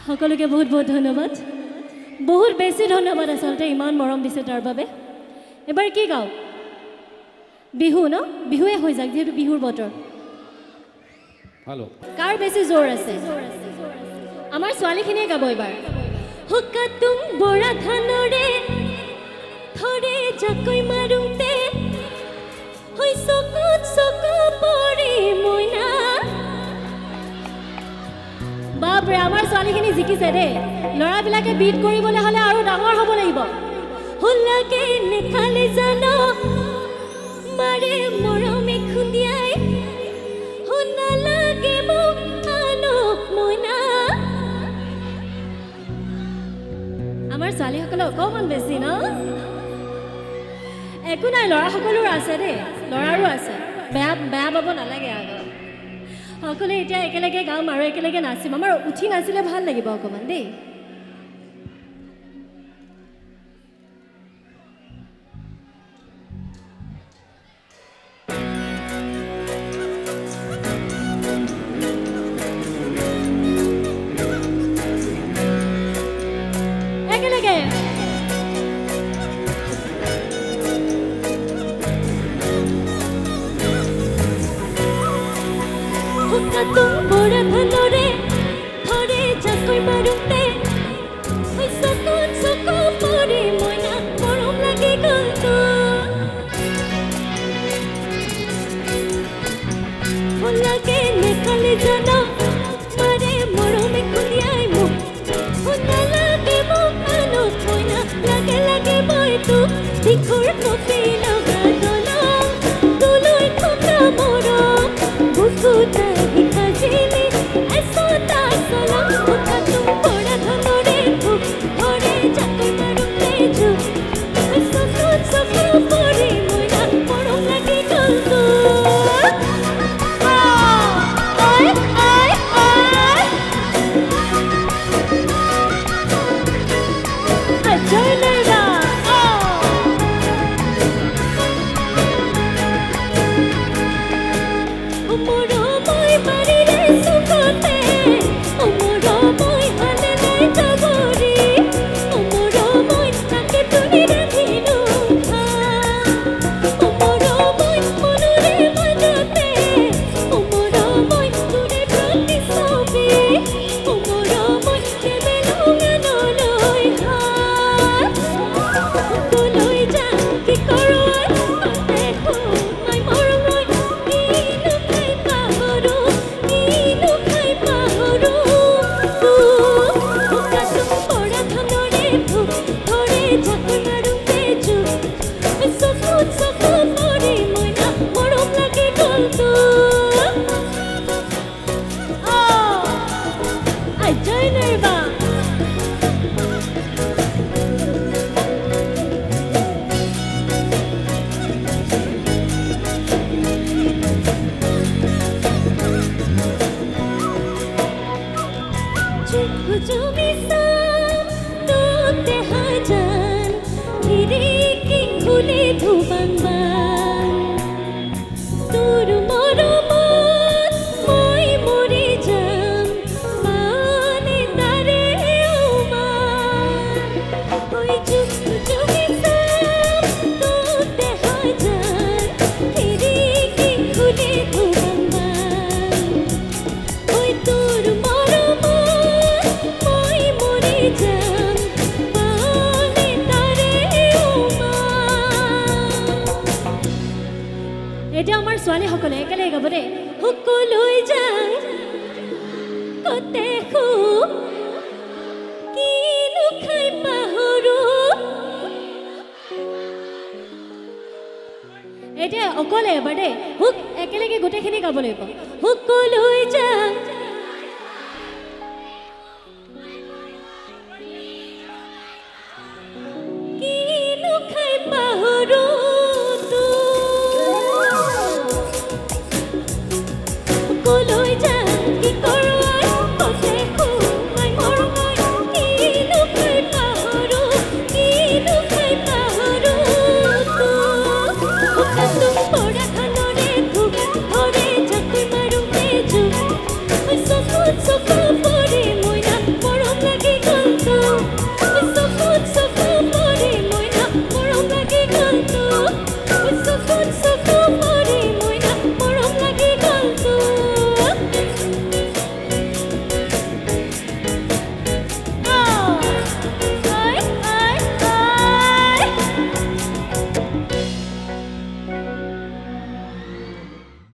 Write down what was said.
সকলোকে বহুত বহুত ধন্যবাদ বহুত বেছি ধন্যবাদ আসলতে ইমান মৰম দিছে তাৰ বাবে এবাৰ কি গাও বিহু ন বিহুৱে হৈ যাক যেহেতু বিহুৰ বতৰ हेलो কাৰ বেছি জোৰ আছে আমাৰ ছোৱালীখিনিয়ে গাব এবাৰ হুকা তুম বৰা ধানৰে থৰে জাকৈ মাৰুতে হৈ চকুত চকু পৰি মইনা বাপৰে আমাৰ ছোৱালীখিনি জিকিছে দেই ল'ৰাবিলাকে বিট কৰিবলৈ হ'লে আৰু ডাঙৰ হ'ব লাগিব হুলাকে নেখালে জানো মাৰে মৰমে খুন্দিয়াই হুনা লাগে মোক আনো মইনা আমাৰ ছোৱালীসকলে অকণমান বেছি ন একো নাই ল'ৰাসকলৰ আছে দেই ল'ৰাৰো আছে বেয়া বেয়া পাব নালাগে আৰু সকলোৱে এতিয়া একেলগে গাম আৰু একেলগে নাচিম আমাৰ উঠি নাচিলে ভাল লাগিব অকণমান দেই একেলগে তুম বৰা ধানৰে থৰে জাকৈ মাৰুতে হৈ চকুত চকু পৰি মইনা মৰম লাগি গ'ল লাগে নেখালে জানো মাৰে মৰমে খুন্দিয়াই মোক শুনা লাগে মোক আনো মইনা লাগে লাগে মইতো দিখৰ কপি লগা দলং তোলৈ থকা মৰম বুকুত এতিয়া আমাৰ ছোৱালীসকলে একেলগে গাব দেই সকলোই যায় কতে কিনো খাই পাহৰো এতিয়া অকলে এবাৰ দেই হুক একেলগে গোটেইখিনি গাব লাগিব সকলোই যায়